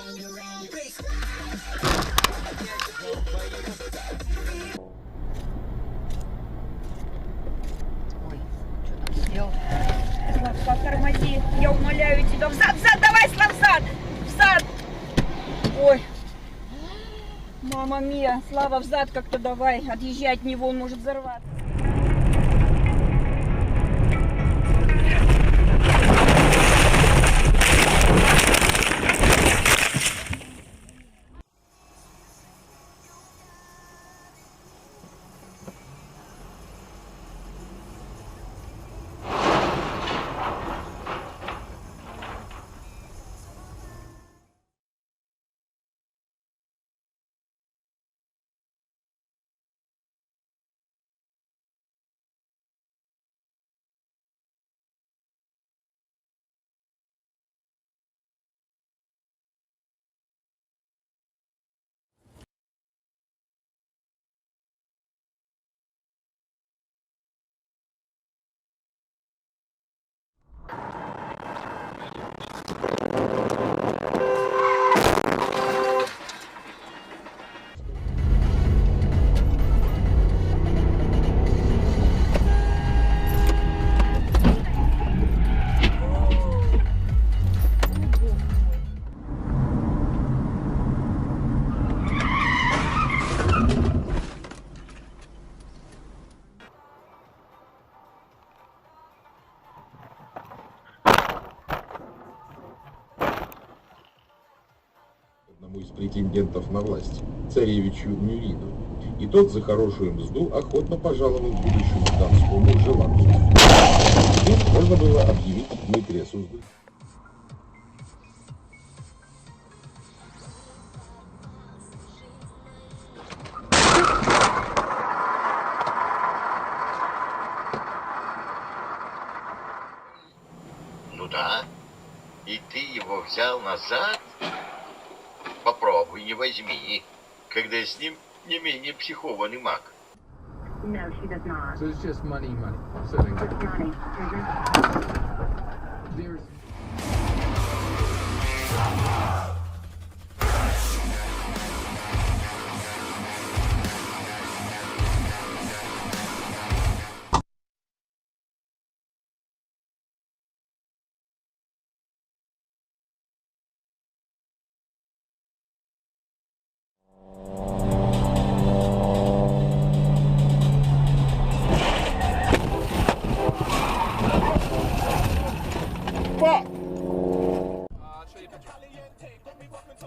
Ой, что там сделал? Славка, тормози. Я умоляю тебя. Взад, взад, давай, Слав, взад. Взад. Ой. Мама мия, Слава, взад как-то давай. Отъезжай от него, он может взорваться. Одному из претендентов на власть, царевичу Мюрину, и тот за хорошую мзду охотно пожаловал к будущему донскому желанцу. Теперь можно было объявить Дмитрия Сузды. Ну да. И ты его взял назад? Попробуй, не возьми, когда с ним не менее психованный маг. No, she does not. So it's just money. So then It's money. there's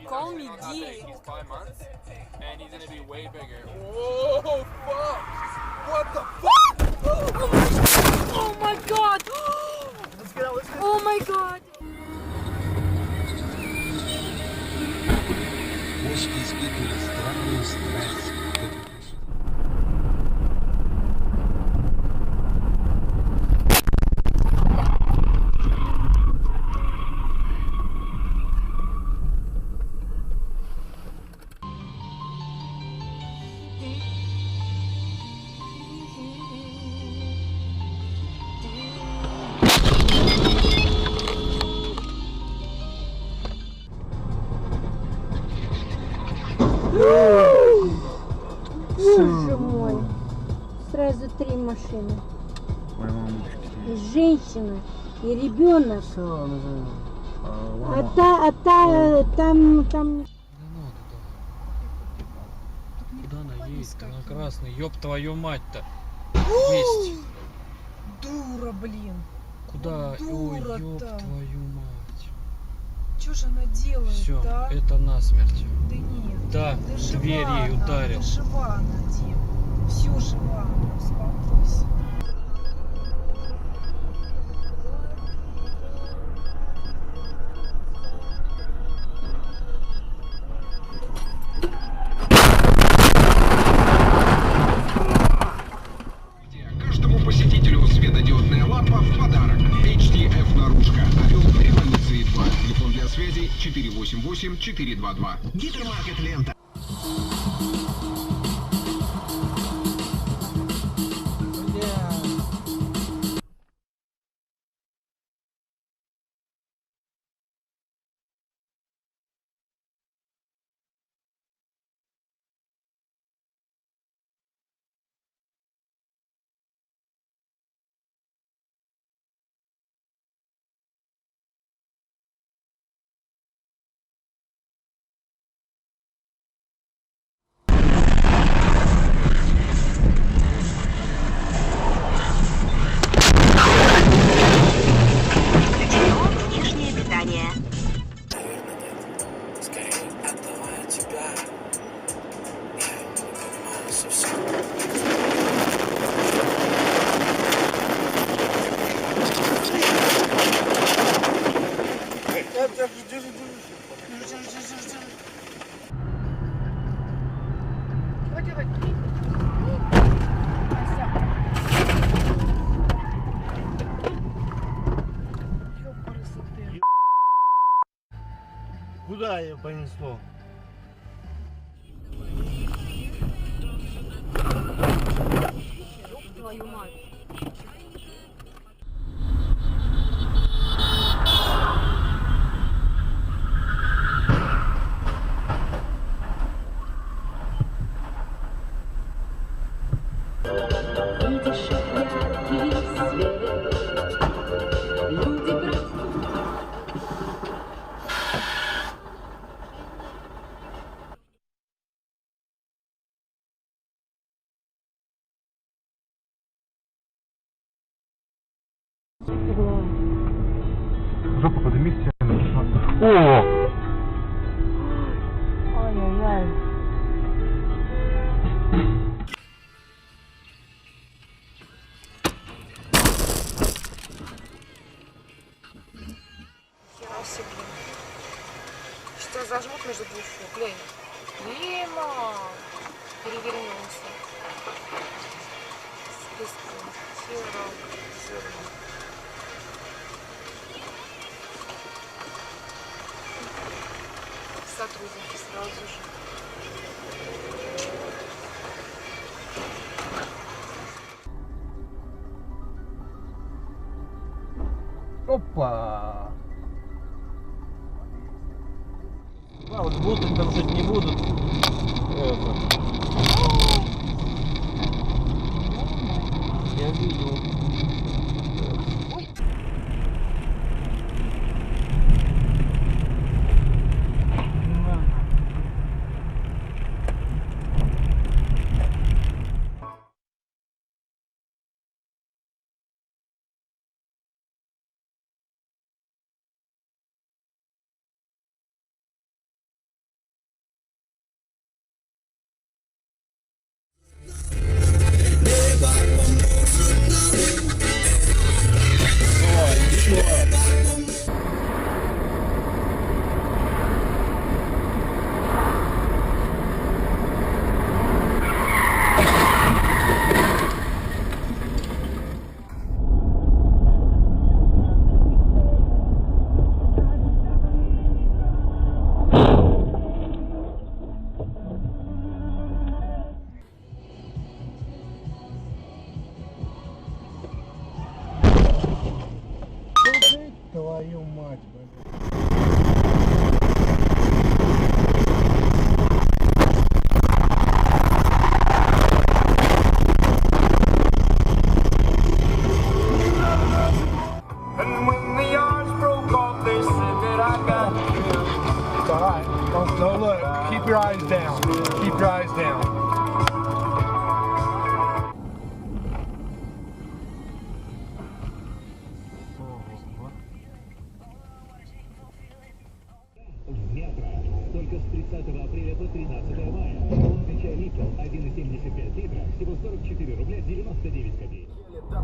Call me D. He's 5 months, and he's gonna be way bigger. Whoa, fuck! What the fuck? Oh my god! Let's get out, Oh my god! Кошки испытывали странную страсть. Боже мой. Сразу 3 машины. И женщина, и ребенок. Там... Да надо, да. Куда она едет? На красный. Ёб твою мать-то. Есть. Дура, блин. Куда? Ой, дура-то. ёб твою мать. Что же она делает, Все, да? это насмерть. Да нет. Да, Да жива дверь ей она, ударил. Да жива она, Дим. Все жива, успокойся. Каждому посетителю светодиодная лампа в подарок. HDF наружка. Орел революции 2. Телефон для связи 488-422. Гипермаркет Лента. Куда ее понесло? Твою мать. Видишь яркий свет, люди Жопа поднимись, О! Ай-яй-яй. Хера себе, блин. Что зажмут между двух фу, глянь. Лима! Перевернулся. Списком. Хера. Сотрудники сразу же. Опа! А вот будут там жить, не будут. Я видел. Твою мать, блин. It's alright. Don't look. Keep your eyes down. Keep your eyes down. Только с 30 апреля по 13 мая. Баллон печа Литл 1,75 литра, всего 44 рубля 99 копеек.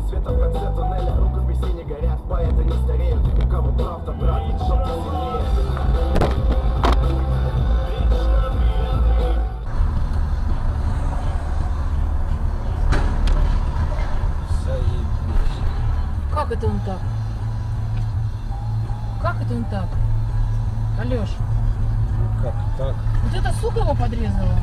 Света в конце туннеля, рукописи не горят, поэты не стареют. У кого правда, брат, чтоб посильнее. Как это он так? Как это он так? Алёш, Как так? вот эта сука его подрезала?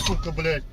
Сука, блядь.